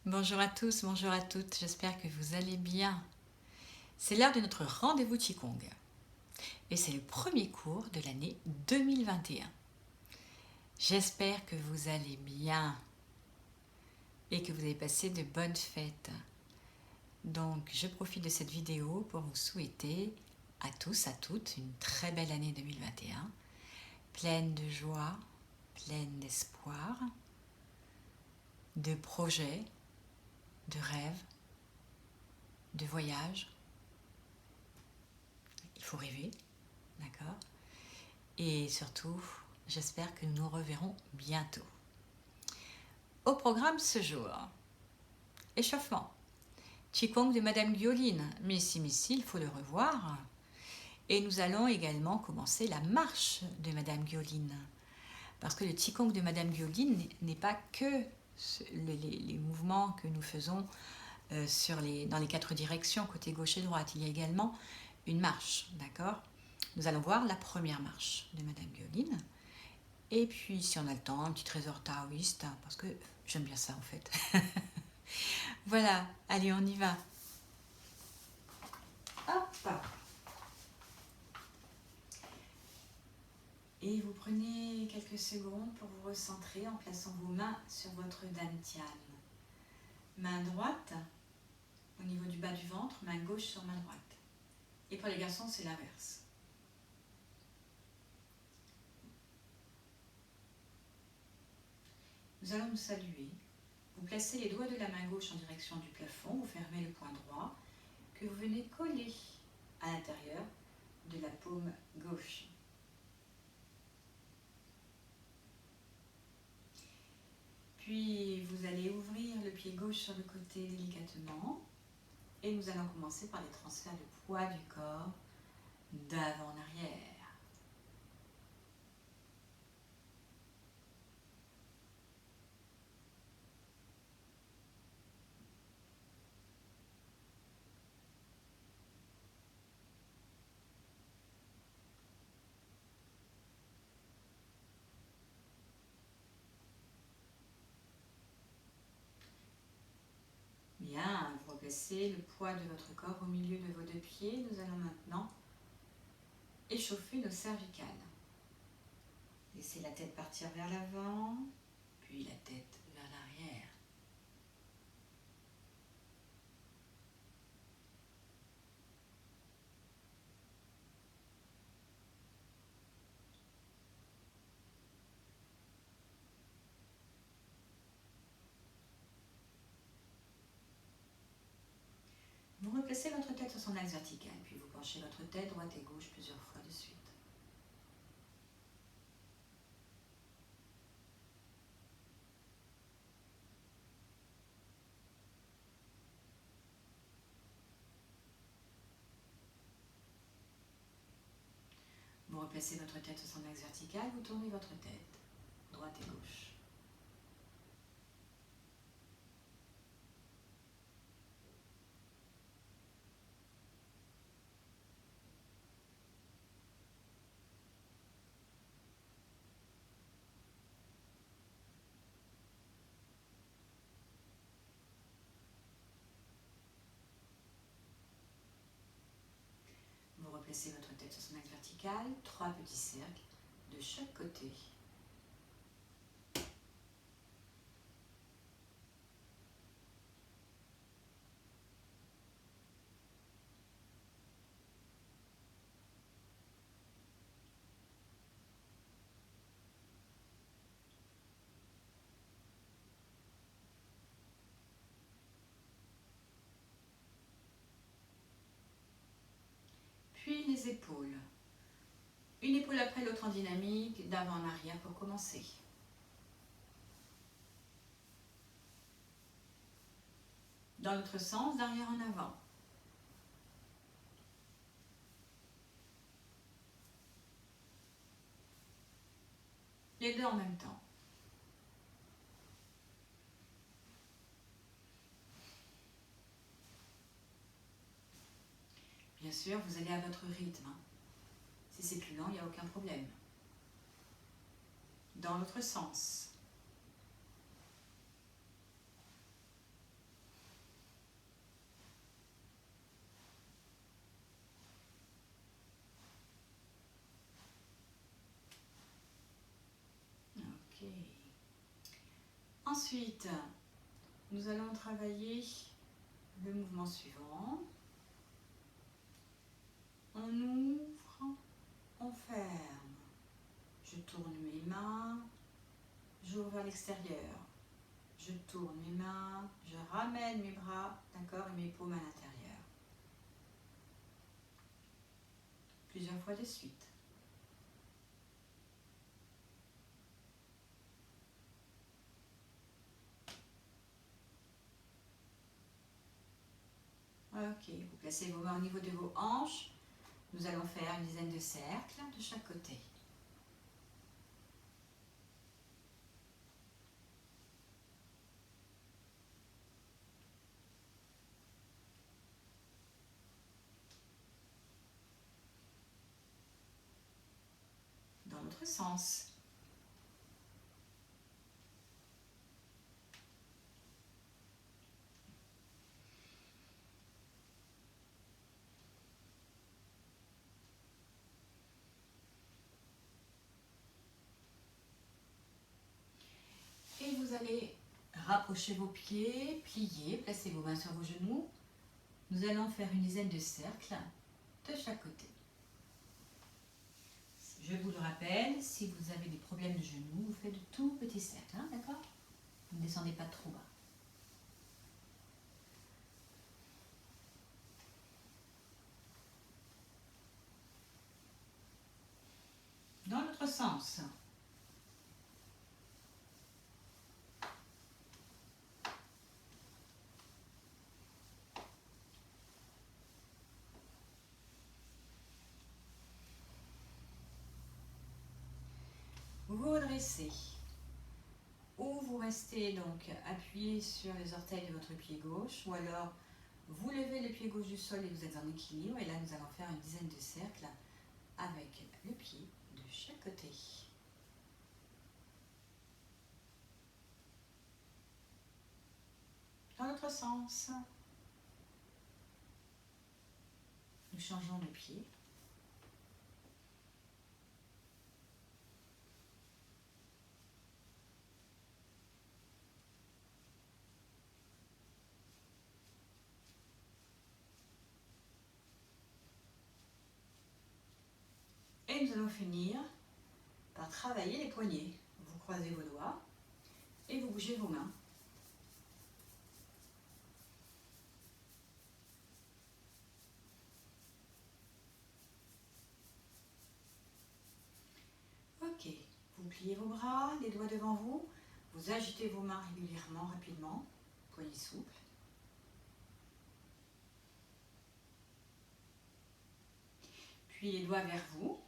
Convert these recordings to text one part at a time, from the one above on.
Bonjour à tous, bonjour à toutes, j'espère que vous allez bien. C'est l'heure de notre rendez-vous Qigong et c'est le premier cours de l'année 2021. J'espère que vous allez bien et que vous avez passé de bonnes fêtes. Donc je profite de cette vidéo pour vous souhaiter à tous, à toutes une très belle année 2021, pleine de joie, pleine d'espoir, de projets, de rêves, de voyages. Il faut rêver, d'accord? Et surtout, j'espère que nous nous reverrons bientôt. Au programme ce jour, échauffement, Qigong de Madame Guioline, mais si, il faut le revoir. Et nous allons également commencer la marche de Madame Guioline. Parce que le Qigong de Madame Guioline n'est pas que les mouvements que nous faisons dans les 4 directions, côté gauche et droite. Il y a également une marche, d'accord? Nous allons voir la première marche de Madame Guioline. Et puis, si on a le temps, un petit trésor taoïste, parce que j'aime bien ça en fait. Voilà, allez, on y va. Hop. Et vous prenez quelques secondes pour vous recentrer en plaçant vos mains sur votre dantian. Main droite au niveau du bas du ventre, main gauche sur main droite. Et pour les garçons, c'est l'inverse. Nous allons nous saluer. Vous placez les doigts de la main gauche en direction du plafond, vous fermez le poing droit que vous venez coller à l'intérieur de la paume gauche. Puis vous allez ouvrir le pied gauche sur le côté délicatement et nous allons commencer par les transferts de poids du corps d'avant en arrière. Bien, vous replacez le poids de votre corps au milieu de vos deux pieds. Nous allons maintenant échauffer nos cervicales. Laissez la tête partir vers l'avant, puis la tête vers l'arrière. Vous replacez votre tête sur son axe vertical, puis vous penchez votre tête droite et gauche plusieurs fois de suite. Vous replacez votre tête sur son axe vertical, vous tournez votre tête, droite et gauche. Vous replacez votre tête sur son axe vertical, 3 petits cercles de chaque côté. Puis les épaules. Une épaule après l'autre en dynamique, d'avant en arrière pour commencer. Dans l'autre sens, d'arrière en avant. Les deux en même temps. Bien sûr, vous allez à votre rythme. Si c'est plus lent, il n'y a aucun problème. Dans l'autre sens. Ensuite, nous allons travailler le mouvement suivant. On ouvre, on ferme. Je tourne mes mains, j'ouvre vers l'extérieur. Je tourne mes mains, je ramène mes bras, d'accord, et mes paumes à l'intérieur. Plusieurs fois de suite. Ok, vous placez vos mains au niveau de vos hanches. Nous allons faire une dizaine de cercles de chaque côté. Dans l'autre sens. Et vous allez rapprocher vos pieds, plier, placer vos mains sur vos genoux. Nous allons faire une dizaine de cercles de chaque côté. Je vous le rappelle, si vous avez des problèmes de genoux, vous faites de tout petits cercles, hein, d'accord? Vous ne descendez pas trop bas. Dans l'autre sens. Vous vous redressez. Ou vous restez donc appuyé sur les orteils de votre pied gauche, ou alors vous levez le pied gauche du sol et vous êtes en équilibre. Et là, nous allons faire une dizaine de cercles avec le pied de chaque côté. Dans l'autre sens, nous changeons de pied. Et nous allons finir par travailler les poignets. Vous croisez vos doigts et vous bougez vos mains. Ok, vous pliez vos bras, les doigts devant vous. Vous agitez vos mains régulièrement, rapidement, poignets souples. Puis les doigts vers vous.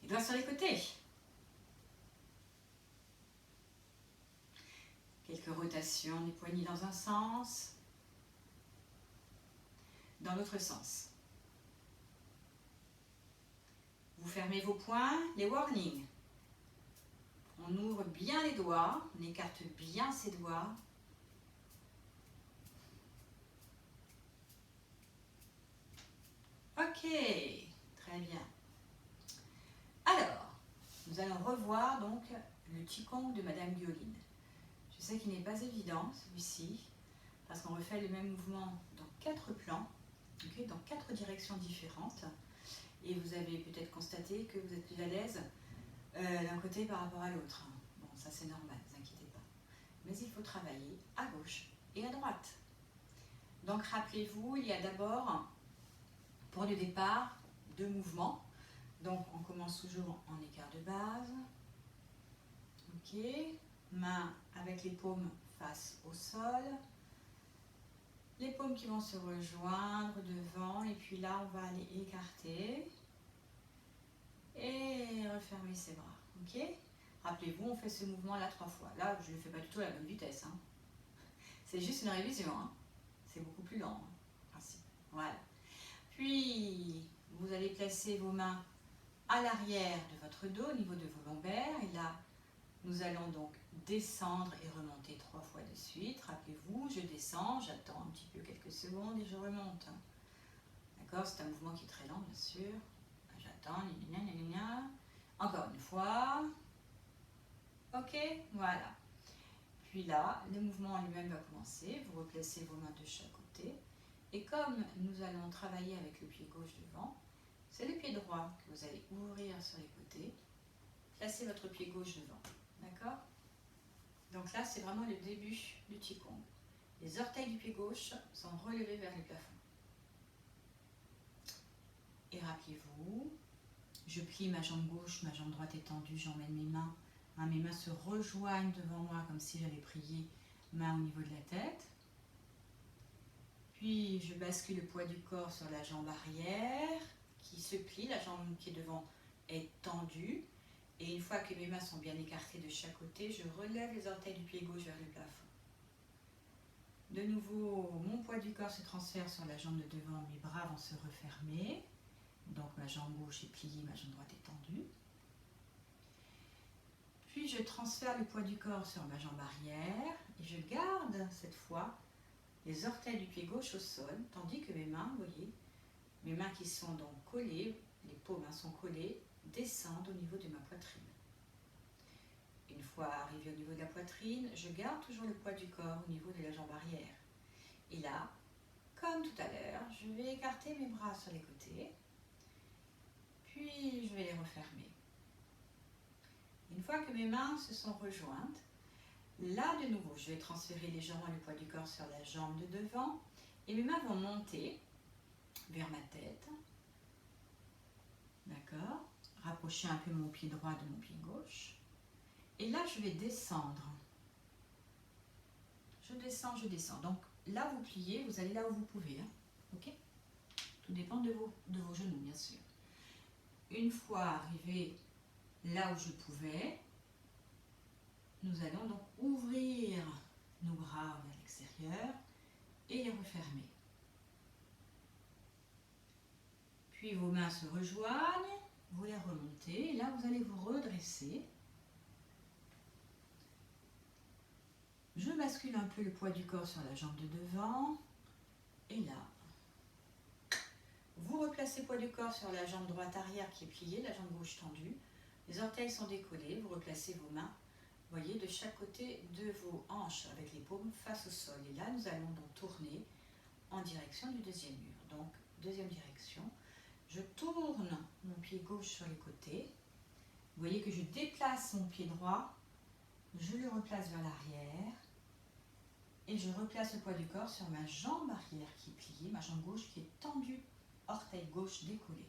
Les doigts sur les côtés. Quelques rotations des poignets dans un sens, dans l'autre sens. Vous fermez vos poings, les warnings. On ouvre bien les doigts, on écarte bien ses doigts. Ok, très bien. Alors, nous allons revoir donc le Qigong de Madame Guoline. Je sais qu'il n'est pas évident celui-ci, parce qu'on refait le même mouvement dans 4 plans, okay, dans 4 directions différentes. Et vous avez peut-être constaté que vous êtes plus à l'aise d'un côté par rapport à l'autre. Bon, ça c'est normal, ne vous inquiétez pas. Mais il faut travailler à gauche et à droite. Donc rappelez-vous, il y a d'abord, pour le départ, 2 mouvements. Donc on commence toujours en écart de base. Ok, main avec les paumes face au sol. Les paumes qui vont se rejoindre devant, et puis là on va aller écarter et refermer ses bras. Ok, rappelez-vous, on fait ce mouvement là 3 fois. Là, je ne le fais pas du tout à la bonne vitesse. Hein. C'est juste une révision. Hein. C'est beaucoup plus lent. Hein, principe. Voilà. Puis, vous allez placer vos mains à l'arrière de votre dos, au niveau de vos lombaires. Et là, nous allons donc descendre et remonter 3 fois de suite. Rappelez-vous, je descends, j'attends un petit peu quelques secondes et je remonte. D'accord, c'est un mouvement qui est très lent, bien sûr. J'attends, Encore une fois. Ok, voilà. Puis là, le mouvement en lui-même va commencer. Vous replacez vos mains de chaque côté. Et comme nous allons travailler avec le pied gauche devant, c'est le pied droit que vous allez ouvrir sur les côtés. Placez votre pied gauche devant. D'accord? Donc là, c'est vraiment le début du Qigong. Les orteils du pied gauche sont relevés vers le plafond. Et rappelez-vous, je plie ma jambe gauche, ma jambe droite est tendue, j'emmène mes mains. Mes mains se rejoignent devant moi comme si j'allais prier, main au niveau de la tête. Puis je bascule le poids du corps sur la jambe arrière qui se plie, la jambe qui est devant est tendue. Et une fois que mes mains sont bien écartées de chaque côté, je relève les orteils du pied gauche vers le plafond. De nouveau, mon poids du corps se transfère sur la jambe de devant, mes bras vont se refermer. Donc ma jambe gauche est pliée, ma jambe droite est tendue. Puis je transfère le poids du corps sur ma jambe arrière et je garde cette fois les orteils du pied gauche au sol, tandis que mes mains, vous voyez, mes mains qui sont donc collées, les paumes sont collées, descendent au niveau de ma poitrine. Une fois arrivé au niveau de la poitrine, je garde toujours le poids du corps au niveau de la jambe arrière. Et là, comme tout à l'heure, je vais écarter mes bras sur les côtés, puis je vais les refermer. Une fois que mes mains se sont rejointes, là de nouveau, je vais transférer légèrement le poids du corps sur la jambe de devant et mes mains vont monter vers ma tête. D'accord? Rapprocher un peu mon pied droit de mon pied gauche. Et là, je vais descendre. Je descends, je descends. Donc là, vous pliez, vous allez là où vous pouvez. Hein? Ok? Tout dépend de vos genoux, bien sûr. Une fois arrivé là où je pouvais, nous allons donc ouvrir nos bras vers l'extérieur et les refermer. Puis vos mains se rejoignent, vous les remontez, et là vous allez vous redresser. Je bascule un peu le poids du corps sur la jambe de devant, et là, vous replacez le poids du corps sur la jambe droite arrière qui est pliée, la jambe gauche tendue. Les orteils sont décollés, vous replacez vos mains, voyez, de chaque côté de vos hanches avec les paumes face au sol. Et là, nous allons donc tourner en direction du deuxième mur. Donc, deuxième direction. Je tourne mon pied gauche sur les côtés. Vous voyez que je déplace mon pied droit, je le replace vers l'arrière et je replace le poids du corps sur ma jambe arrière qui est pliée, ma jambe gauche qui est tendue, orteil gauche décollé.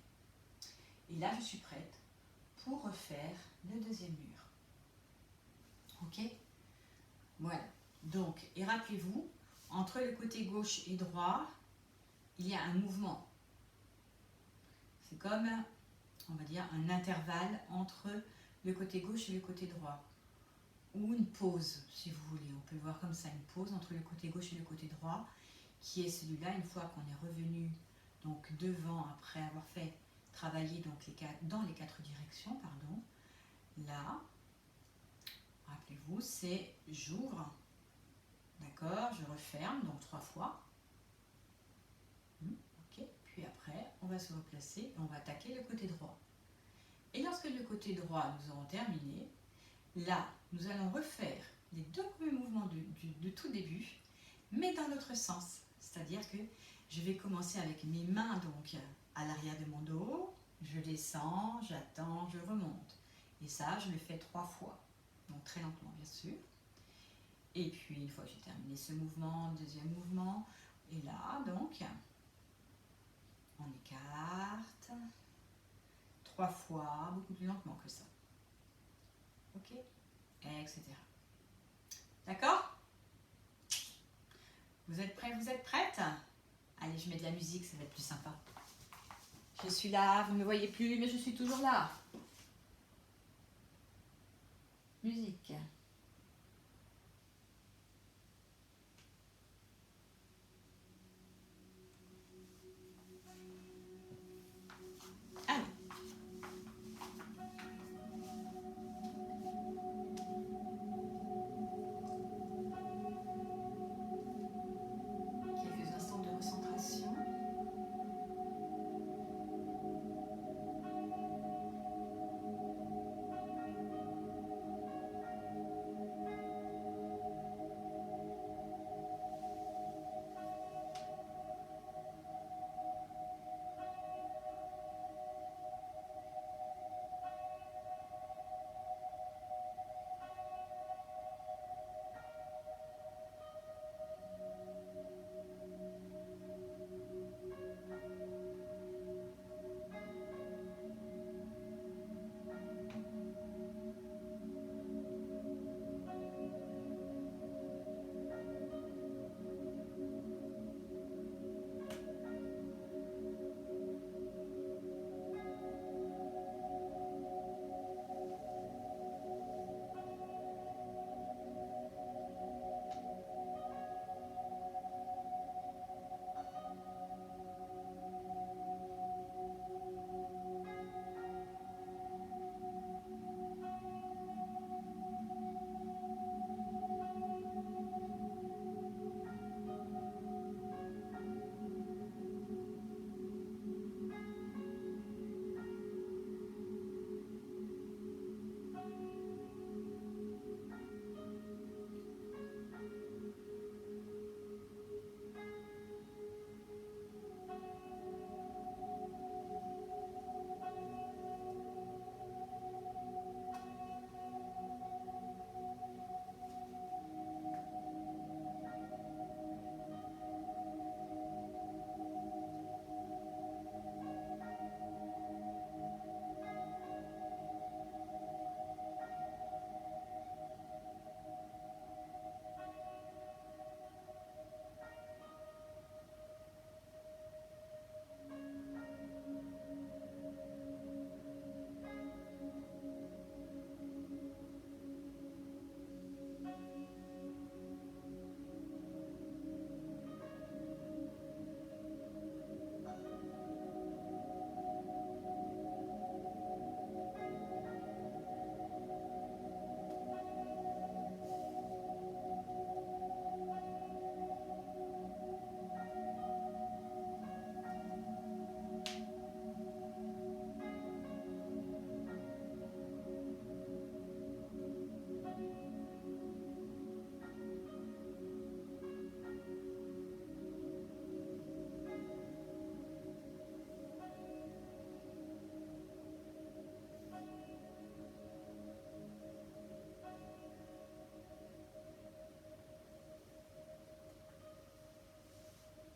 Et là, je suis prête pour refaire le deuxième mur. Ok? Voilà. Donc, et rappelez-vous, entre le côté gauche et droit, il y a un mouvement. C'est comme, on va dire, un intervalle entre le côté gauche et le côté droit. Ou une pause, si vous voulez. On peut voir comme ça, une pause entre le côté gauche et le côté droit, qui est celui-là, une fois qu'on est revenu donc devant, après avoir fait travailler donc dans les quatre directions, pardon. Là, rappelez-vous, c'est j'ouvre, d'accord, je referme, donc 3 fois. Ok, puis après, on va se replacer et on va attaquer le côté droit. Et lorsque le côté droit nous aurons terminé, là, nous allons refaire les deux premiers mouvements de tout début, mais dans l'autre sens. C'est-à-dire que je vais commencer avec mes mains donc à l'arrière de mon dos, je descends, j'attends, je remonte. Et ça, je le fais 3 fois, donc très lentement bien sûr. Et puis, une fois que j'ai terminé ce mouvement, deuxième mouvement, et là, donc, on écarte 3 fois, beaucoup plus lentement que ça. Ok? Etc. D'accord? Vous êtes prêts? Vous êtes prêtes? Allez, je mets de la musique, ça va être plus sympa. Je suis là, vous ne me voyez plus, mais je suis toujours là. Musique. Allez. Quelques instants de concentration.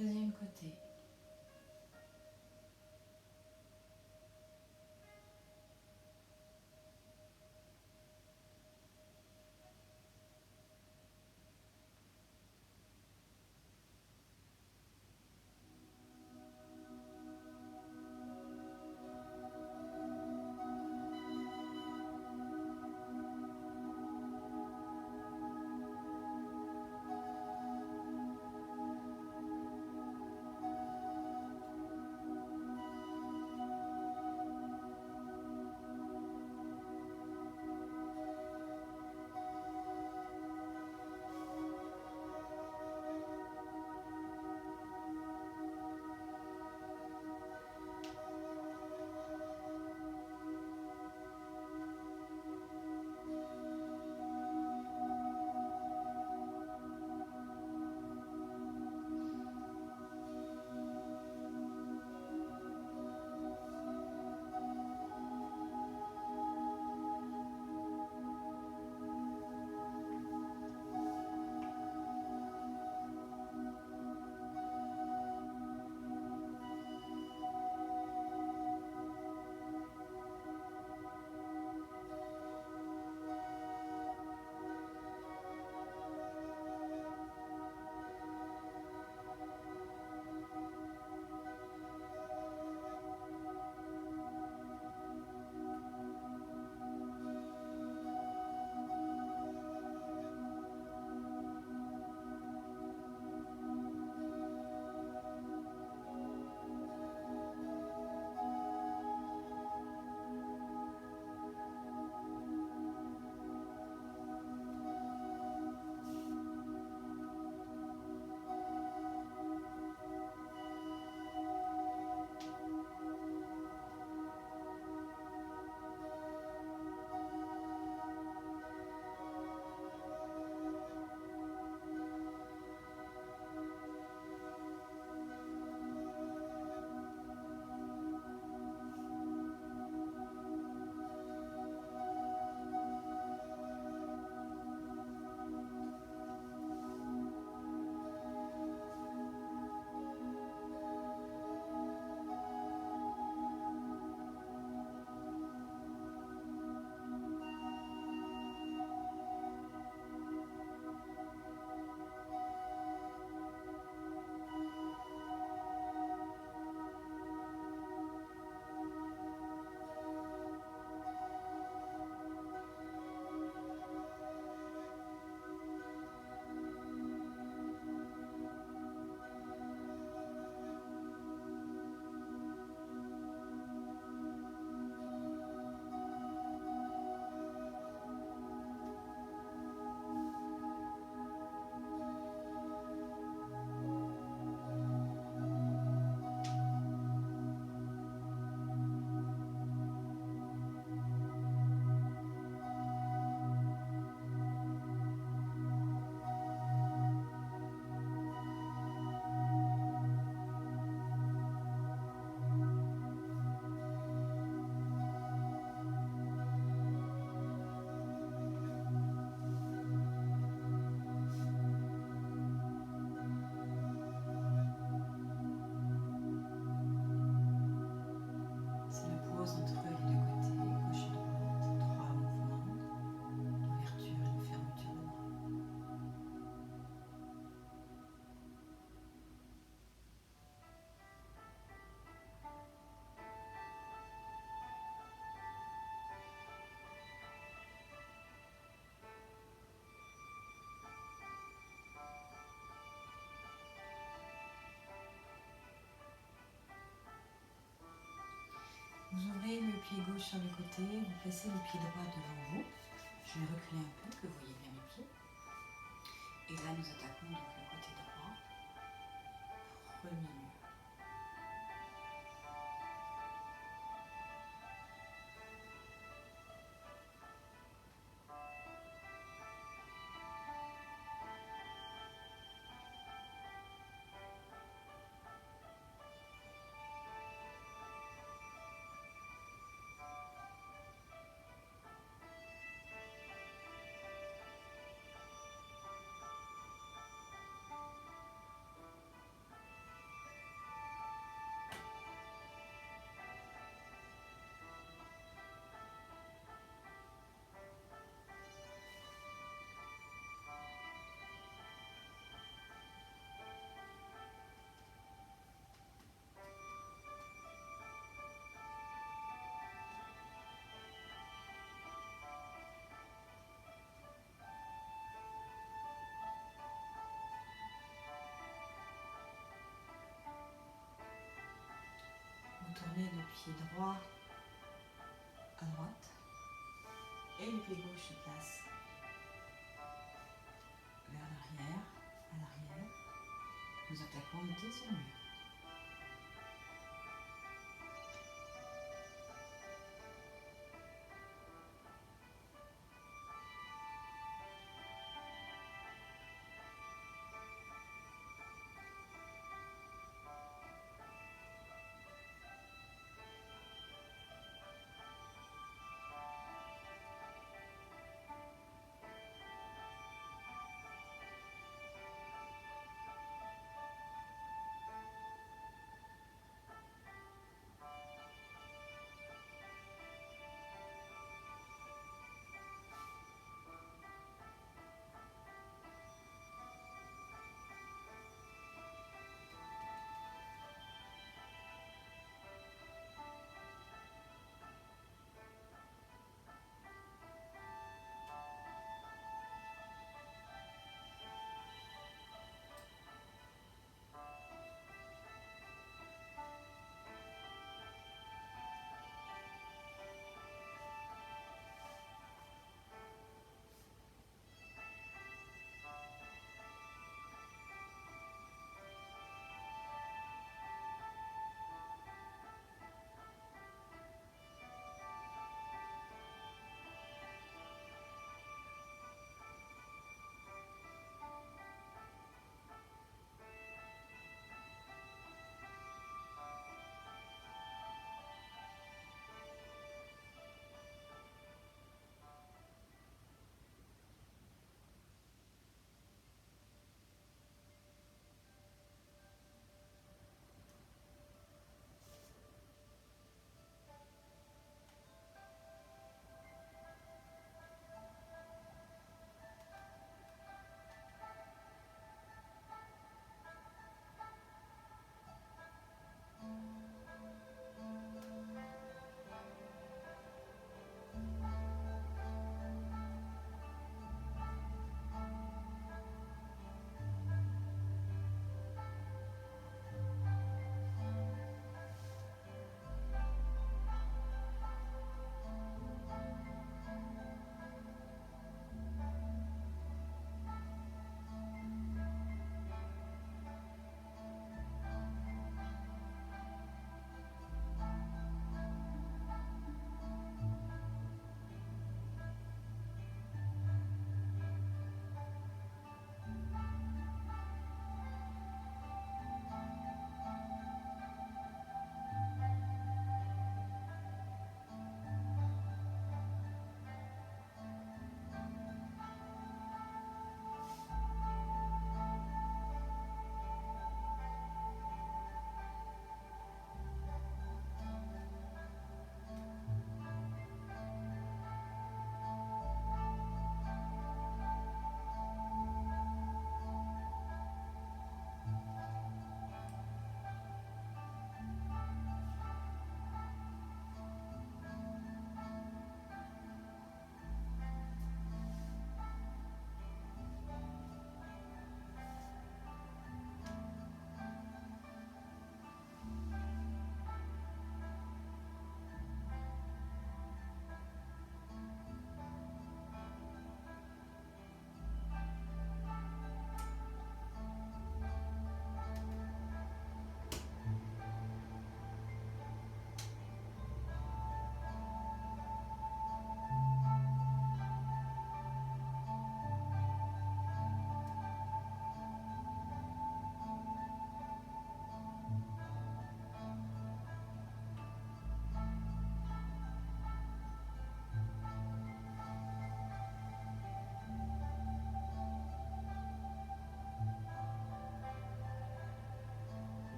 Deuxième côté. Vous ouvrez le pied gauche sur le côté, vous placez le pied droit devant vous. Je vais reculer un peu, que vous voyez bien mes pieds. Et là, nous attaquons donc le côté droit. Premier mur. pied droit à droite et le pied gauche se place vers l'arrière, à l'arrière. Nous attaquons le deuxième mur.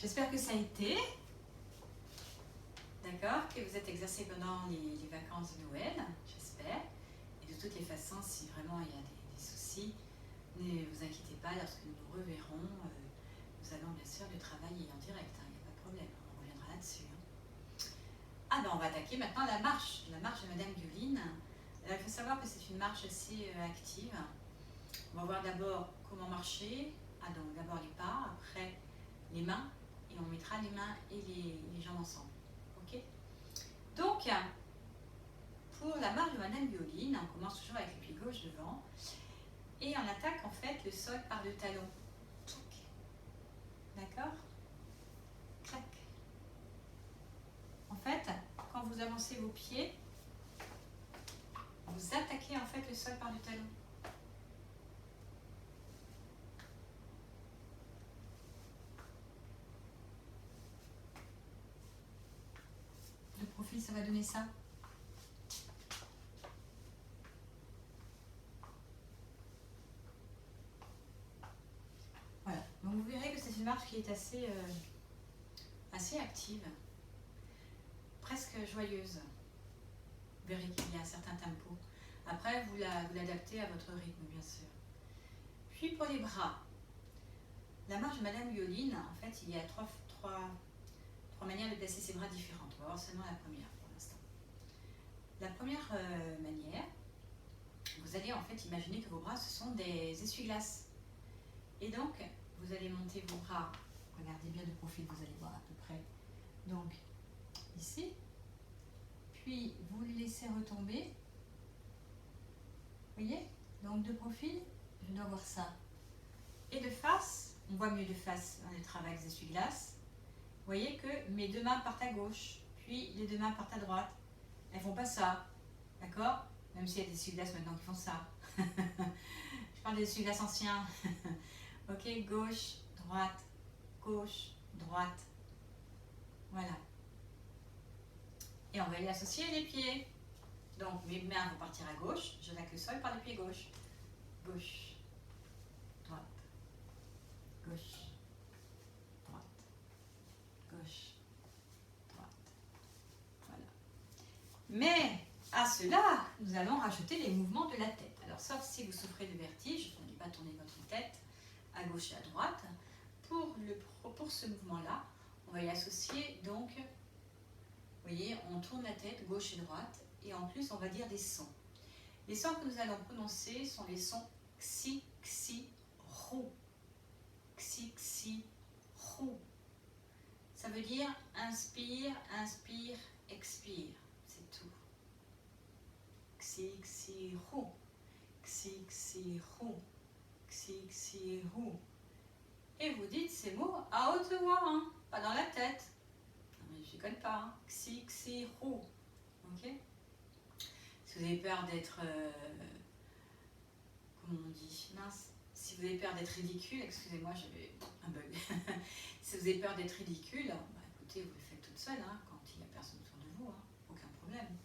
J'espère que ça a été. D'accord, que vous êtes exercé pendant les vacances de Noël, j'espère. Et de toutes les façons, si vraiment il y a des soucis, ne vous inquiétez pas, lorsque nous nous reverrons, nous allons bien sûr le travailler en direct, hein, il n'y a pas de problème, on reviendra là-dessus. Hein. Ah ben on va attaquer maintenant la marche de Madame Guyoline. Il faut savoir que c'est une marche assez active. On va voir d'abord comment marcher. Ah donc d'abord les pas, après les mains, et on mettra les mains et les jambes ensemble. Ok. Donc, pour la marche de Madame Guyoline, on commence toujours avec le pied gauche devant, et on attaque en fait le sol par le talon. D'accord? Clac. En fait, quand vous avancez vos pieds, vous attaquez en fait le sol par le talon. De profil, ça va donner ça. Voilà. Donc vous verrez que c'est une marche qui est assez active, presque joyeuse. Vous verrez qu'il y a un certain tempo. Après, vous l'adaptez à votre rythme, bien sûr. Puis pour les bras, la marche de Madame Guyoline, en fait, il y a trois manières de placer ses bras différentes. On va voir seulement la première pour l'instant. La première manière, vous allez en fait imaginer que vos bras, ce sont des essuie-glaces. Et donc, vous allez monter vos bras, regardez bien de profil, vous allez voir à peu près. Donc, ici, puis vous les laissez retomber. Vous voyez? Donc de profil, je dois voir ça. Et de face, on voit mieux de face dans le travail des essuie-glaces. Vous voyez que mes deux mains partent à gauche, puis les deux mains partent à droite. Elles ne font pas ça, d'accord? Même s'il y a des essuie-glaces maintenant qui font ça. Je parle des essuie-glaces anciens. Ok, gauche, droite, gauche, droite. Voilà. Et on va y associer les pieds. Donc mes mains vont partir à gauche, j'attaque le sol par le pied gauche. Gauche, droite, gauche, droite, gauche, droite. Voilà. Mais à cela, nous allons rajouter les mouvements de la tête. Alors sauf si vous souffrez de vertige, vous n'allez pas tourner votre tête à gauche et à droite. Pour ce mouvement-là, on va y associer donc, vous voyez, on tourne la tête gauche et droite. Et en plus, on va dire des sons. Les sons que nous allons prononcer sont les sons xi, xi, rou. Xi, xi, rou. Ça veut dire inspire, inspire, expire. C'est tout. Xi, xi, rou. Xi, xi, rou. Xi, xi, rou. Et vous dites ces mots à haute voix, hein, pas dans la tête. Non, mais je ne connais pas. Hein. Xi, xi, rou. Ok? Si vous avez peur d'être, comment on dit, mince, si vous avez peur d'être ridicule, excusez-moi, j'avais un bug. Si vous avez peur d'être ridicule, bah, écoutez, vous le faites toute seule, hein, quand il n'y a personne autour de vous, hein, aucun problème.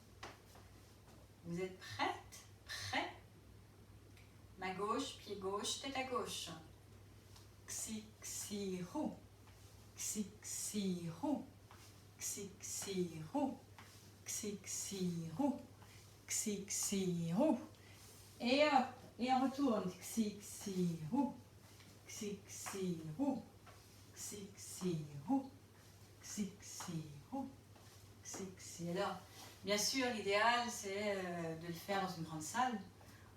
Vous êtes prête? Prêt? Main gauche, pied gauche, tête à gauche. Xi, xi, rou. Xi, xi, rou. Xi, xi, rou. Xi, xi, rou. Xi, xi, rou. Et hop, et on retourne. Xi, xi, rou. Xi, xi, rou. Xi, xi, rou. Xi, xi, rou. Xi, xi. Alors, bien sûr, l'idéal, c'est de le faire dans une grande salle,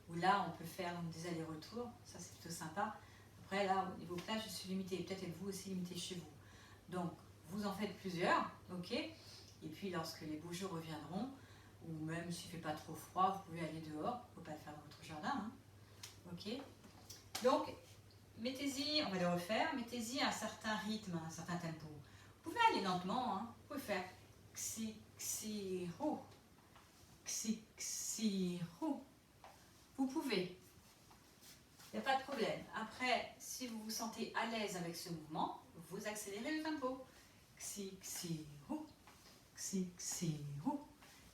où là, on peut faire donc, des allers-retours. Ça, c'est plutôt sympa. Après, là, au niveau plage, je suis limitée. Peut-être êtes-vous aussi limité chez vous. Donc, vous en faites plusieurs, ok? Et puis, lorsque les beaux jours reviendront, ou même s'il ne fait pas trop froid, vous pouvez aller dehors. Il ne faut pas le faire dans votre jardin. Hein. Ok. Donc, mettez-y, on va le refaire, mettez-y un certain rythme, un certain tempo. Vous pouvez aller lentement. Hein. Vous pouvez faire xi, xi, rou. Xi, xi, rou. Vous pouvez. Il n'y a pas de problème. Après, si vous vous sentez à l'aise avec ce mouvement, vous accélérez le tempo. Xi, xi, rou. Xi, xi, rou.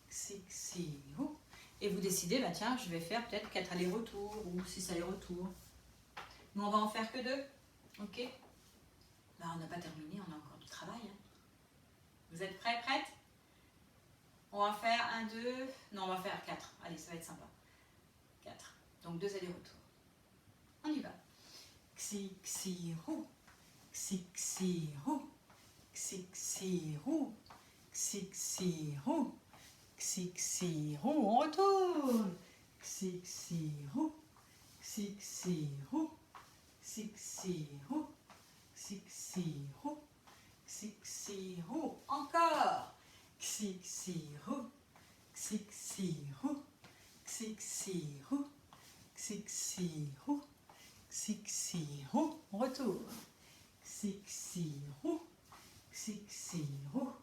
Xi, xi, rou. Et vous décidez, bah tiens, je vais faire peut-être 4 allers-retours ou 6 allers-retours. Mais on va en faire que 2. Ok? Bah, on n'a pas terminé, on a encore travail. Hein. Vous êtes prêts, prêtes? On va faire 1, 2, non, on va faire 4. Allez, ça va être sympa. 4. Donc 2 allers-retours. On y va. Xi, xi, rou. Xi, xi, rou. Xi, xi, rou. Xi, xi, rou. Xi, xi, rou. On retourne. Xi, xi, rou. Xi, xi, rou. Xi, xi, rou. Xi, xi, rou. Xi, xi, rou. Encore. Xi, xi, rou. Xi, xi, rou. Xi, xi, rou. Xi, xi, rou. Xi, xi, rou. On retourne. Xi, xi, rou. Xi, xi, rou.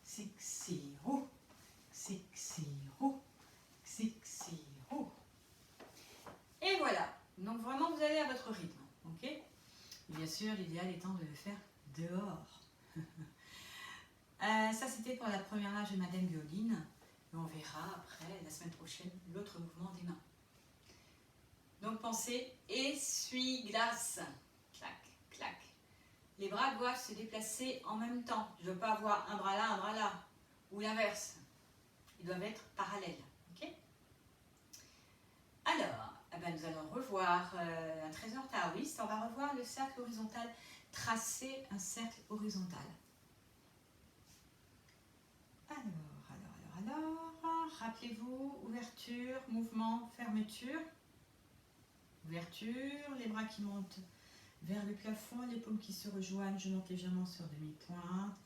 Xi, xi, rou. Xi, xi, rou. Xi, xi, rou. Et voilà. Donc vraiment, vous allez à votre rythme. Ok? Et bien sûr, l'idéal étant de le faire dehors. Ça, c'était pour la première nage de Madame Violine. Et on verra après, la semaine prochaine, l'autre mouvement des mains. Donc pensez, essuie-glace. Clac, clac. Les bras doivent se déplacer en même temps. Je ne veux pas avoir un bras là. Ou l'inverse. Ils doivent être parallèles. Ok? Alors, nous allons revoir un trésor taoïste. On va revoir le cercle horizontal. Tracer un cercle horizontal. Alors, rappelez-vous, ouverture, mouvement, fermeture. Ouverture, les bras qui montent vers le plafond, les paumes qui se rejoignent, je monte légèrement sur demi-pointe.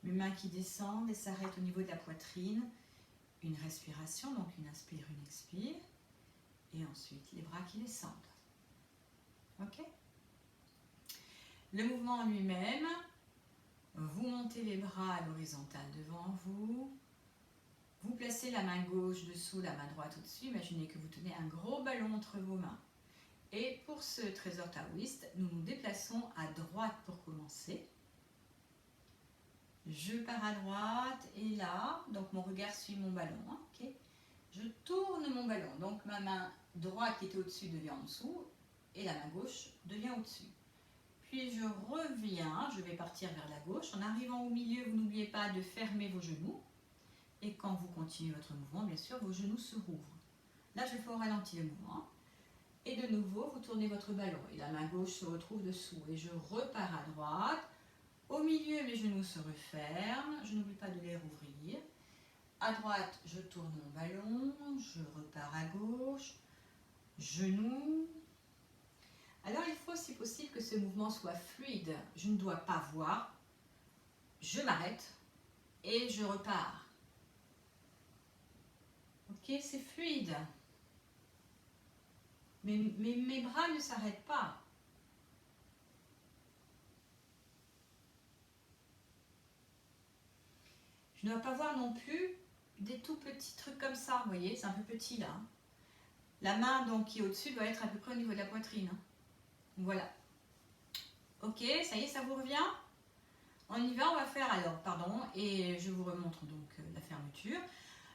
Mes mains qui descendent et s'arrêtent au niveau de la poitrine. Une respiration, donc une inspire, une expire. Et ensuite, les bras qui descendent. Ok? Le mouvement en lui-même, vous montez les bras à l'horizontale devant vous. Vous placez la main gauche dessous, la main droite au-dessus. Imaginez que vous tenez un gros ballon entre vos mains. Et pour ce trésor taoïste, nous nous déplaçons à droite pour commencer. Je pars à droite et là, donc mon regard suit mon ballon. Hein, okay. Je tourne mon ballon. Donc ma main droite qui était au-dessus devient en dessous et la main gauche devient au-dessus. Puis je reviens, je vais partir vers la gauche. En arrivant au milieu, vous n'oubliez pas de fermer vos genoux. Et quand vous continuez votre mouvement, bien sûr, vos genoux se rouvrent. Là, je fais au ralenti le mouvement. Et de nouveau, vous tournez votre ballon. Et la main gauche se retrouve dessous. Et je repars à droite. Au milieu, mes genoux se referment. Je n'oublie pas de les rouvrir. À droite, je tourne mon ballon. Je repars à gauche. Genoux. Alors, il faut, si possible, que ce mouvement soit fluide. Je ne dois pas voir. Je m'arrête. Et je repars. Ok, c'est fluide. Mais mes bras ne s'arrêtent pas. Je ne dois pas voir non plus des tout petits trucs comme ça. Vous voyez, c'est un peu petit là. La main donc qui est au-dessus doit être à peu près au niveau de la poitrine. Voilà. Ok, ça y est, ça vous revient? On y va, on va faire alors, pardon, et je vous remontre donc la fermeture.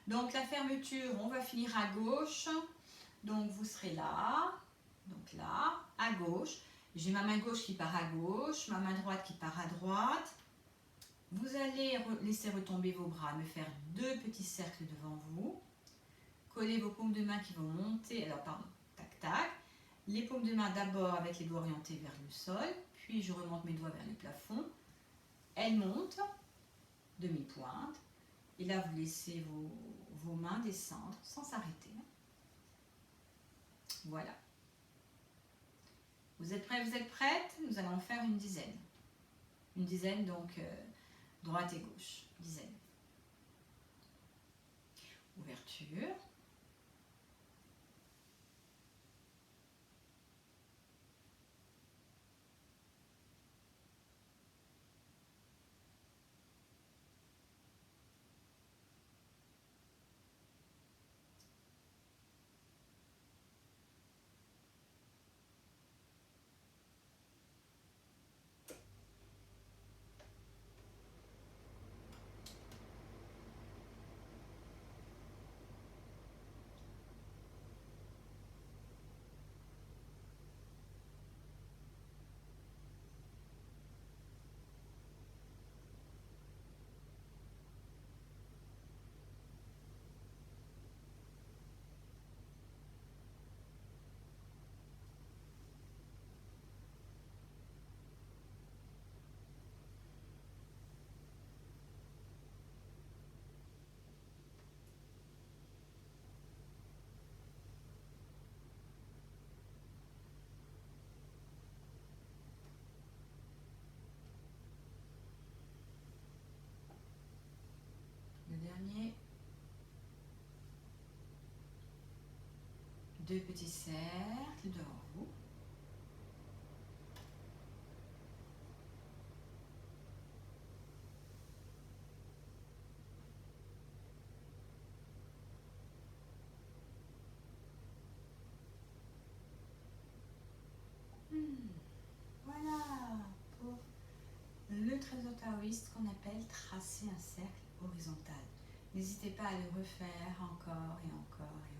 Donc la fermeture, on va finir à gauche. Donc vous serez là, donc là, à gauche. J'ai ma main gauche qui part à gauche, ma main droite qui part à droite. Vous allez laisser retomber vos bras, me faire 2 petits cercles devant vous. Collez vos paumes de main qui vont monter, alors pardon, tac tac. Les paumes de main d'abord avec les doigts orientés vers le sol, puis je remonte mes doigts vers le plafond. Elles montent, demi-pointe, et là vous laissez vos mains descendre sans s'arrêter. Voilà. Vous êtes prêts, vous êtes prêtes? Nous allons en faire une dizaine. Une dizaine donc droite et gauche, dizaine. Ouverture. 2 petits cercles devant vous. Voilà pour le trésor taoïste qu'on appelle tracer un cercle horizontal. N'hésitez pas à le refaire encore et encore et encore.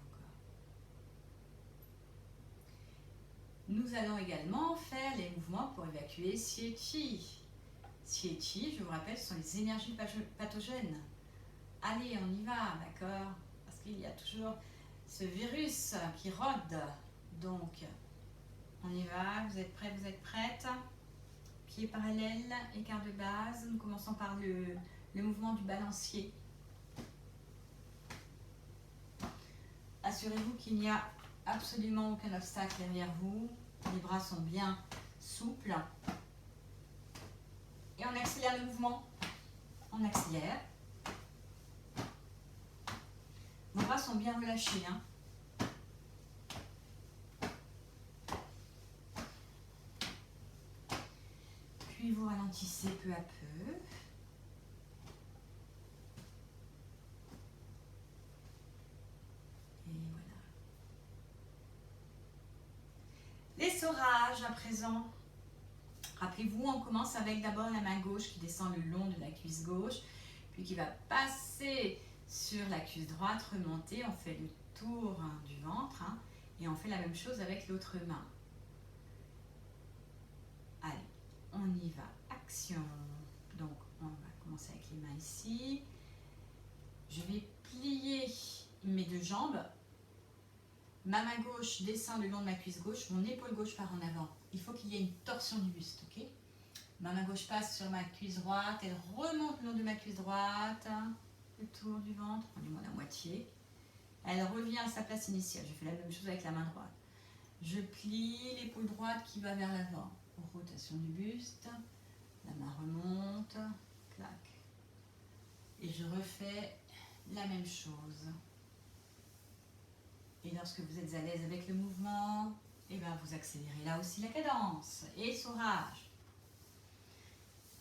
Nous allons également faire les mouvements pour évacuer Xie Qi. Xie Qi, je vous rappelle, ce sont les énergies pathogènes. Allez, on y va, d'accord? Parce qu'il y a toujours ce virus qui rôde. Donc, on y va, vous êtes prêts, vous êtes prêtes? Pieds parallèles, écart de base. Nous commençons par le mouvement du balancier. Assurez-vous qu'il n'y a absolument aucun obstacle derrière vous. Les bras sont bien souples. Et on accélère le mouvement. On accélère. Vos bras sont bien relâchés, hein. Puis vous ralentissez peu à peu. Et voilà. L'essorage à présent. Rappelez-vous, on commence avec d'abord la main gauche qui descend le long de la cuisse gauche, puis qui va passer sur la cuisse droite, remonter. On fait le tour du ventre, hein, et on fait la même chose avec l'autre main. Allez, on y va. Action. Donc, on va commencer avec les mains ici. Je vais plier mes 2 jambes. Ma main gauche descend le long de ma cuisse gauche. Mon épaule gauche part en avant. Il faut qu'il y ait une torsion du buste, ok? Ma main gauche passe sur ma cuisse droite. Elle remonte le long de ma cuisse droite. Le tour du ventre. Prenez-moi la moitié. Elle revient à sa place initiale. Je fais la même chose avec la main droite. Je plie l'épaule droite qui va vers l'avant. Rotation du buste. La main remonte. Clac. Et je refais la même chose. Et lorsque vous êtes à l'aise avec le mouvement, et ben vous accélérez là aussi la cadence. Et essorage.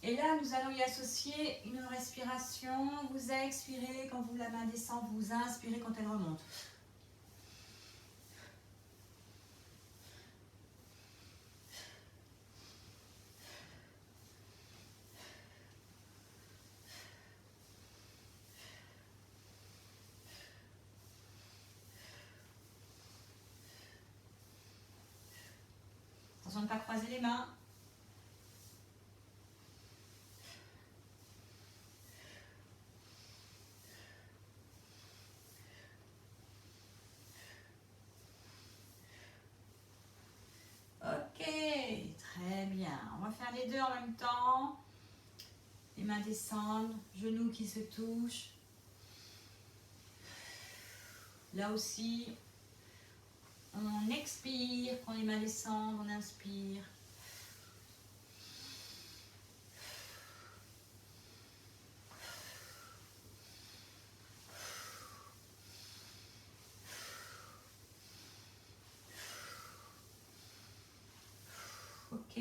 Et là, nous allons y associer une respiration. Vous expirez quand la main descend, vous inspirez quand elle remonte. Attention de ne pas croiser les mains. Ok, très bien. On va faire les deux en même temps. Les mains descendent, genoux qui se touchent. Là aussi, on expire quand les mains descendent, on inspire. Ok,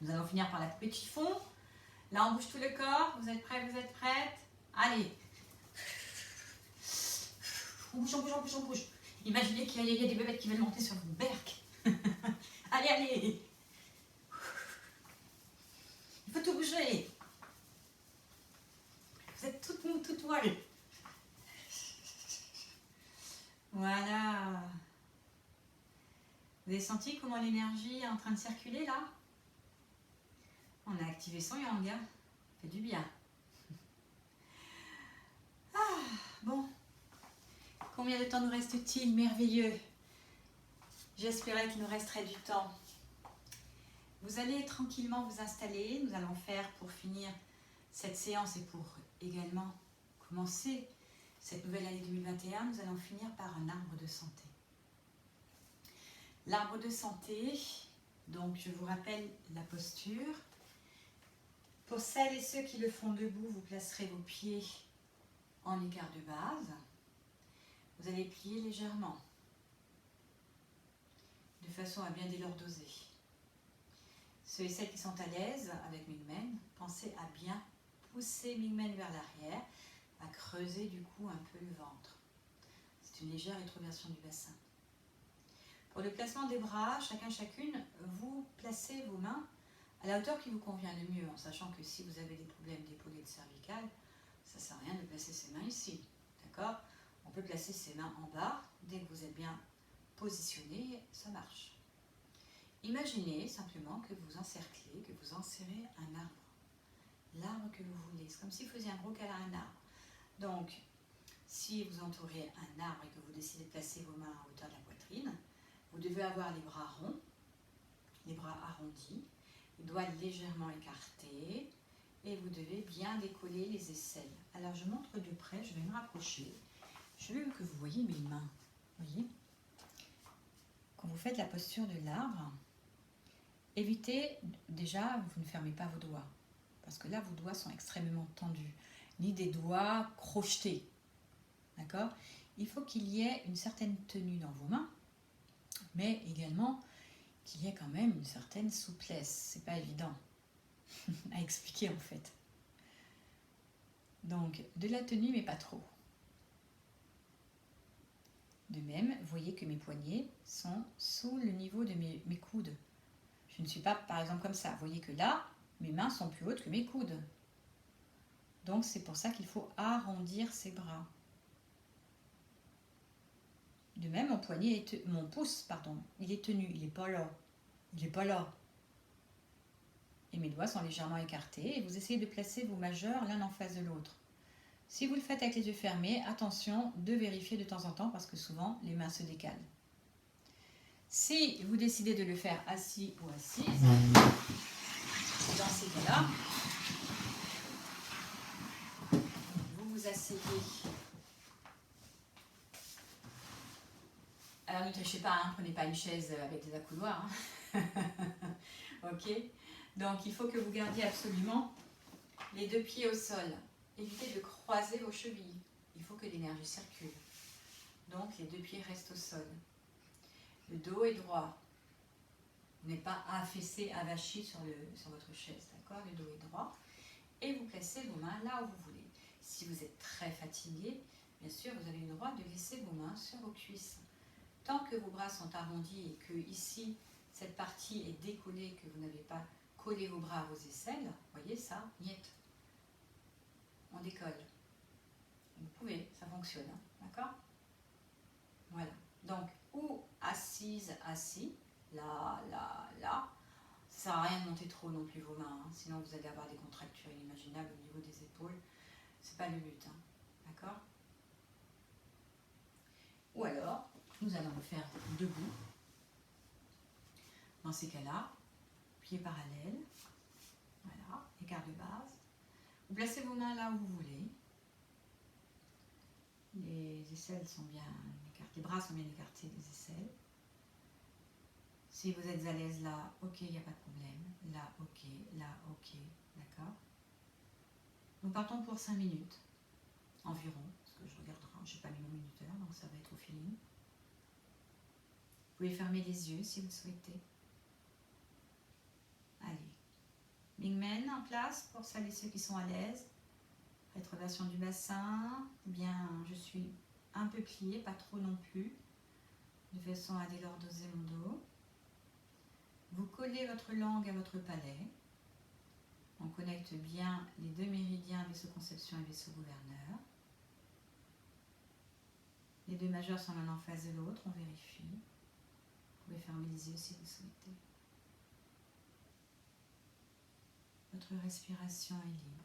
nous allons finir par la coupée de chiffon. Là, on bouge tout le corps. Vous êtes prêts, vous êtes prêtes? Allez. On bouge, on bouge, on bouge, on bouge. Imaginez qu'il y a des bébêtes qui veulent monter sur vos berques. Allez, allez. Il faut tout bouger. Vous êtes toutes mou, toutes molles. Voilà. Vous avez senti comment l'énergie est en train de circuler là? On a activé son yang. Ça fait du bien. Ah, bon. Combien de temps nous reste-t-il? Merveilleux. J'espérais qu'il nous resterait du temps. Vous allez tranquillement vous installer. Nous allons faire, pour finir cette séance et pour également commencer cette nouvelle année 2021, nous allons finir par un arbre de santé. L'arbre de santé, donc je vous rappelle la posture. Pour celles et ceux qui le font debout, vous placerez vos pieds en écart de base. Vous allez plier légèrement de façon à bien délordoser. Ceux et celles qui sont à l'aise avec Mingmen, pensez à bien pousser Mingmen vers l'arrière, à creuser du coup un peu le ventre. C'est une légère rétroversion du bassin. Pour le placement des bras, chacune, vous placez vos mains à la hauteur qui vous convient le mieux, en sachant que si vous avez des problèmes d'épaule et de cervicale, ça ne sert à rien de placer ses mains ici. D'accord? On peut placer ses mains en bas, dès que vous êtes bien positionné, ça marche. Imaginez simplement que vous encerclez, que vous enserrez un arbre. L'arbre que vous voulez. C'est comme si vous faisiez un gros câlin à un arbre. Donc, si vous entourez un arbre et que vous décidez de placer vos mains à hauteur de la poitrine, vous devez avoir les bras ronds, les bras arrondis, les doigts légèrement écartés et vous devez bien décoller les aisselles. Alors, je montre de près, je vais me rapprocher. Je veux que vous voyez mes mains. Voyez ? Quand vous faites la posture de l'arbre, évitez, déjà, vous ne fermez pas vos doigts, parce que là, vos doigts sont extrêmement tendus, ni des doigts crochetés, d'accord? Il faut qu'il y ait une certaine tenue dans vos mains, mais également qu'il y ait quand même une certaine souplesse. C'est pas évident à expliquer en fait. Donc, de la tenue, mais pas trop. De même, vous voyez que mes poignets sont sous le niveau de mes coudes. Je ne suis pas, par exemple, comme ça. Vous voyez que là, mes mains sont plus hautes que mes coudes. Donc, c'est pour ça qu'il faut arrondir ses bras. De même, mon pouce, il est tenu, il n'est pas là. Il n'est pas là. Et mes doigts sont légèrement écartés. Et vous essayez de placer vos majeurs l'un en face de l'autre. Si vous le faites avec les yeux fermés, attention de vérifier de temps en temps parce que souvent, les mains se décalent. Si vous décidez de le faire assis ou assise, dans ces cas-là, vous vous asseyez. Alors ne trichez pas, hein, prenez pas une chaise avec des accoudoirs. Hein. Ok. Donc il faut que vous gardiez absolument les deux pieds au sol. Évitez de croiser vos chevilles. Il faut que l'énergie circule. Donc les deux pieds restent au sol. Le dos est droit. Vous n'êtes pas affaissé, avachi sur votre chaise. D'accord? Le dos est droit. Et vous placez vos mains là où vous voulez. Si vous êtes très fatigué, bien sûr, vous avez le droit de laisser vos mains sur vos cuisses. Tant que vos bras sont arrondis et que ici, cette partie est décollée, que vous n'avez pas collé vos bras à vos aisselles, voyez ça, niet. On décolle. Vous pouvez, ça fonctionne, hein, d'accord? Voilà. Donc, ou assise, assis, là, là, là. Ça ne sert à rien de monter trop non plus vos mains, hein, sinon vous allez avoir des contractures inimaginables au niveau des épaules. C'est pas le but, hein, d'accord? Ou alors, nous allons le faire debout. Dans ces cas-là, pieds parallèles, voilà, écart de base. Vous placez vos mains là où vous voulez. Les aisselles sont bien écartées, les bras sont bien écartés des aisselles. Si vous êtes à l'aise là, ok, il n'y a pas de problème. Là, ok, d'accord. Nous partons pour 5 minutes environ, parce que je regarderai, je n'ai pas mis mon minuteur, donc ça va être au feeling. Vous pouvez fermer les yeux si vous le souhaitez. Allez. Mingmen en place pour celles et ceux qui sont à l'aise. Rétroversion du bassin. Bien, je suis un peu pliée, pas trop non plus, de façon à délordoser mon dos. Vous collez votre langue à votre palais. On connecte bien les deux méridiens, vaisseau-conception et vaisseau-gouverneur. Les deux majeurs sont l'un en face de l'autre, on vérifie. Vous pouvez fermer les yeux si vous souhaitez. Votre respiration est libre.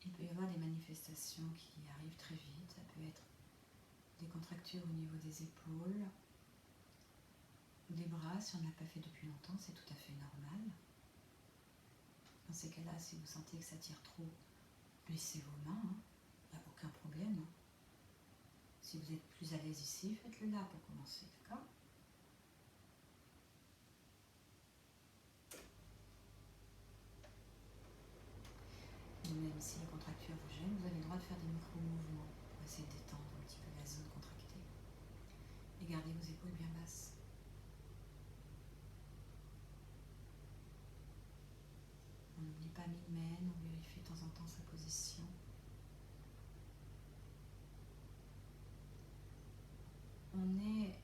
Il peut y avoir des manifestations qui arrivent très vite. Ça peut être des contractures au niveau des épaules, des bras. Si on n'a pas fait depuis longtemps, c'est tout à fait normal. Dans ces cas-là, si vous sentez que ça tire trop, baissez vos mains. Il n'y a aucun problème. Si vous êtes plus à l'aise ici, faites-le là pour commencer, d'accord? Et même si les contractures vous gênent, vous avez le droit de faire des micro-mouvements pour essayer de détendre un petit peu la zone contractée. Et gardez vos épaules bien basses. On n'oublie pas mi-mène, on vérifie de temps en temps sa position. On est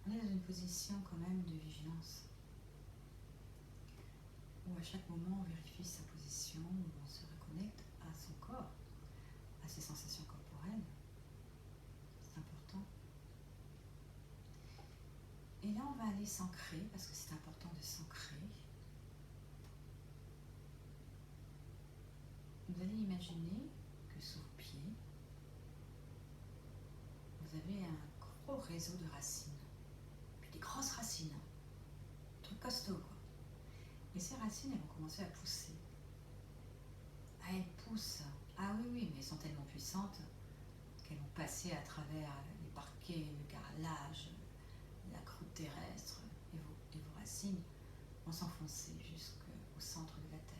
dans une position quand même de vigilance, où à chaque moment on vérifie sa position, où on se reconnecte à son corps, à ses sensations corporelles. C'est important. Et là on va aller s'ancrer, parce que c'est important de s'ancrer. Vous allez imaginer que sous vos pieds, vous avez un gros réseau de racines. Puis des grosses racines. Un truc costaud, quoi. Et ces racines, elles vont commencer à pousser. Ah, elles poussent. Ah oui, oui, mais elles sont tellement puissantes qu'elles vont passer à travers les parquets, le carrelage, la croûte terrestre, et vos racines vont s'enfoncer jusqu'au centre de la Terre.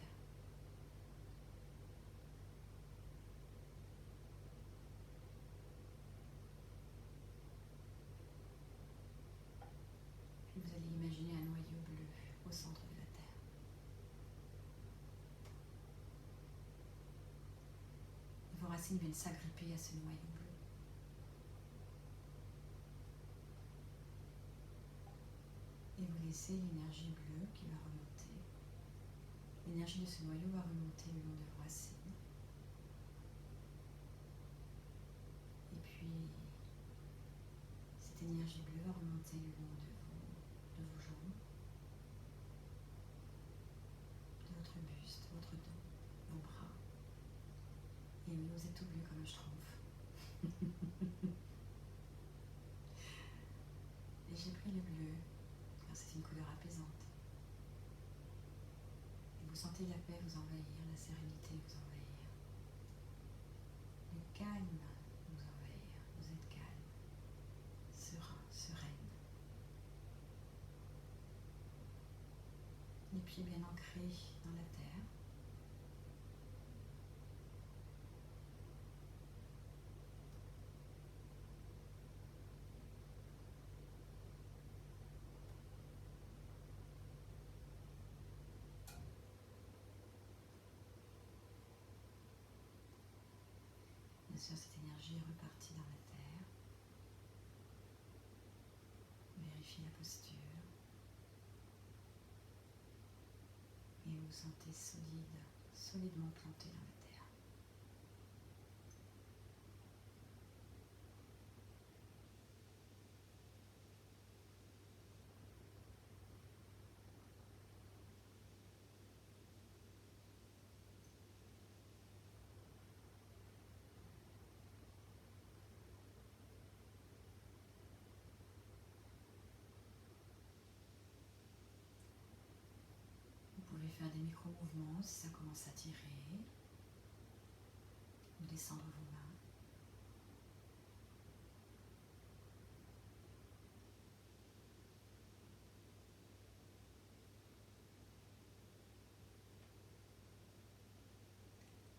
Puis vous allez imaginer un noyau bleu au centre de la Terre. Et vos racines viennent s'agripper à ce noyau bleu. Et vous laissez l'énergie bleue qui va remonter. L'énergie de ce noyau va remonter le long de vos racines. Et puis, cette énergie bleue va remonter le long de vos jambes, de votre buste, votre dos, vos bras. Et oui, vous êtes tout bleu comme un schtroumpf. Et j'ai pris le bleu, car c'est une couleur apaisante. Et vous sentez la paix vous envahir, la sérénité vous envahir. Le calme vous envahir. Vous êtes calme, serein, sereine. Les pieds bien ancrés dans la terre. Bien sûr, cette énergie est repartie dans la terre. Vérifiez la posture. Et vous vous sentez solide, solidement planté dans la terre. Vous pouvez faire des micro-mouvements si ça commence à tirer, ou descendre vos mains.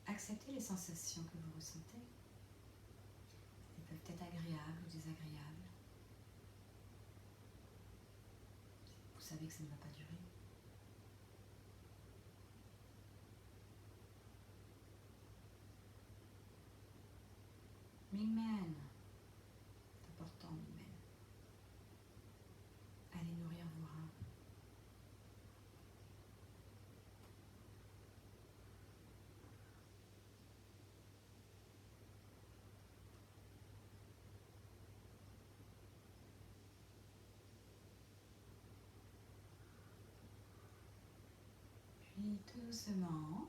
Acceptez les sensations que vous ressentez. Elles peuvent être agréables ou désagréables. Vous savez que ça ne va pas durer. Mingmen, c'est important, Mingmen. Allez nourrir vos reins. Puis tout doucement,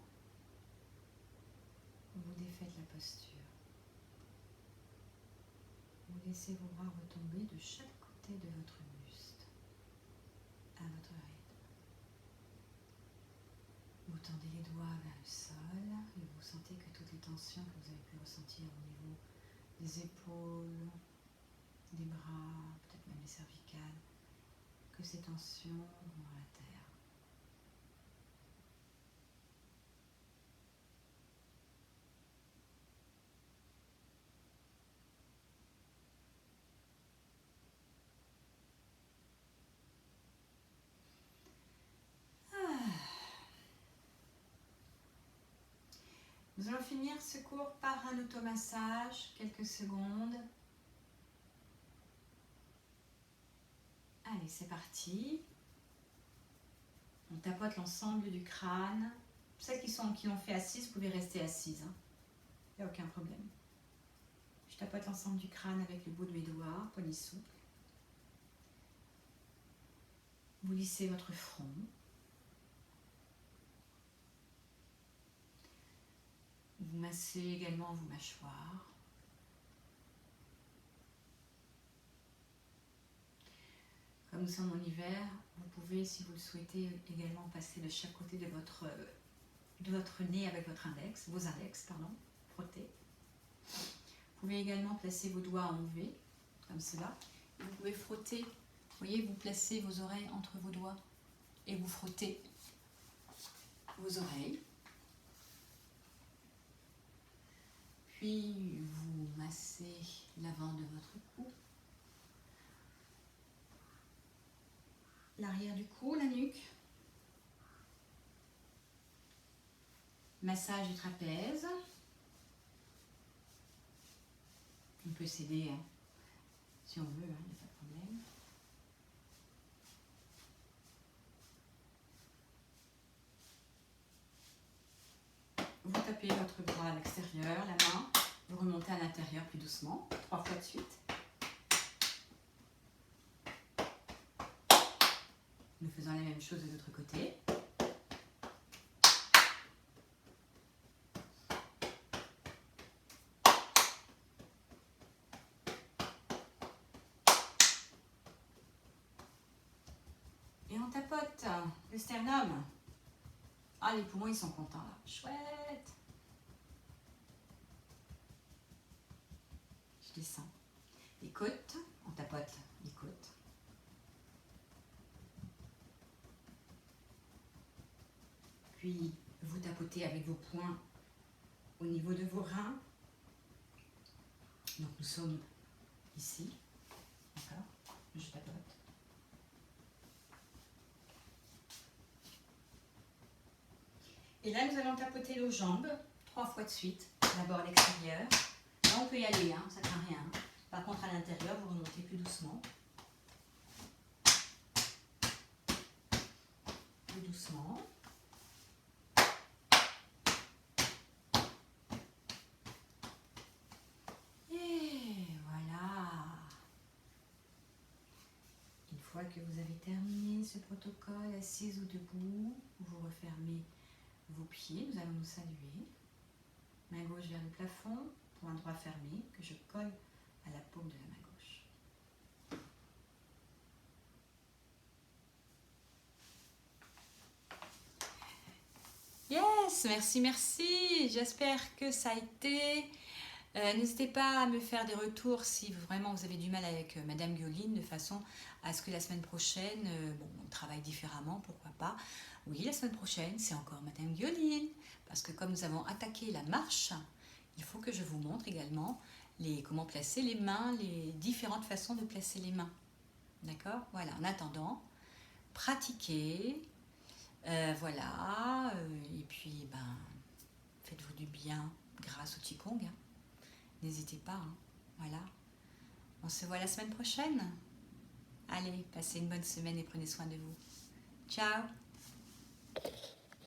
vous défaites la posture. Vous laissez vos bras retomber de chaque côté de votre buste, à votre rythme. Vous tendez les doigts vers le sol et vous sentez que toutes les tensions que vous avez pu ressentir au niveau des épaules, des bras, peut-être même les cervicales, que ces tensions vont à la terre. Nous allons finir ce cours par un automassage, quelques secondes. Allez, c'est parti. On tapote l'ensemble du crâne. Celles qui l'ont fait assise, vous pouvez rester assise. Il n'y a aucun problème. Je tapote l'ensemble du crâne avec le bout de mes doigts, poignet souple. Vous lissez votre front. Vous massez également vos mâchoires. Comme nous sommes en hiver, vous pouvez, si vous le souhaitez, également passer de chaque côté de votre nez avec vos index, frotter. Vous pouvez également placer vos doigts en V, comme cela. Et vous pouvez frotter, vous voyez, vous placez vos oreilles entre vos doigts et vous frottez vos oreilles. Puis vous massez l'avant de votre cou, l'arrière du cou, la nuque, massage du trapèze. On peut s'aider si on veut, il n'y a pas de problème. Vous tapez votre bras à l'extérieur, la main, vous remontez à l'intérieur plus doucement, 3 fois de suite. Nous faisons la même chose de l'autre côté. Et on tapote le sternum. Ah, les poumons, ils sont contents là. Chouette! Je descends. Les côtes, on tapote les côtes. Puis, vous tapotez avec vos poings au niveau de vos reins. Donc, nous sommes ici. D'accord? Je tapote. Et là, nous allons tapoter nos jambes 3 fois de suite. D'abord à l'extérieur. Là, on peut y aller, hein, ça ne craint rien. Par contre, à l'intérieur, vous remontez plus doucement. Plus doucement. Et voilà. Une fois que vous avez terminé ce protocole, assise ou debout, vous refermez vos pieds. Nous allons nous saluer. Main gauche vers le plafond, poing droit fermé, que je colle à la paume de la main gauche. Yes, merci, merci. J'espère que ça a été. N'hésitez pas à me faire des retours si vraiment vous avez du mal avec Madame Guioline, de façon à ce que la semaine prochaine, on travaille différemment, pourquoi pas. Oui, la semaine prochaine, c'est encore Madame Guioline, parce que comme nous avons attaqué la marche, il faut que je vous montre également comment placer les mains, les différentes façons de placer les mains. D'accord? Voilà, en attendant, pratiquez, voilà, et puis faites-vous du bien grâce au Qigong. N'hésitez pas, hein. Voilà. On se voit la semaine prochaine. Allez, passez une bonne semaine et prenez soin de vous. Ciao!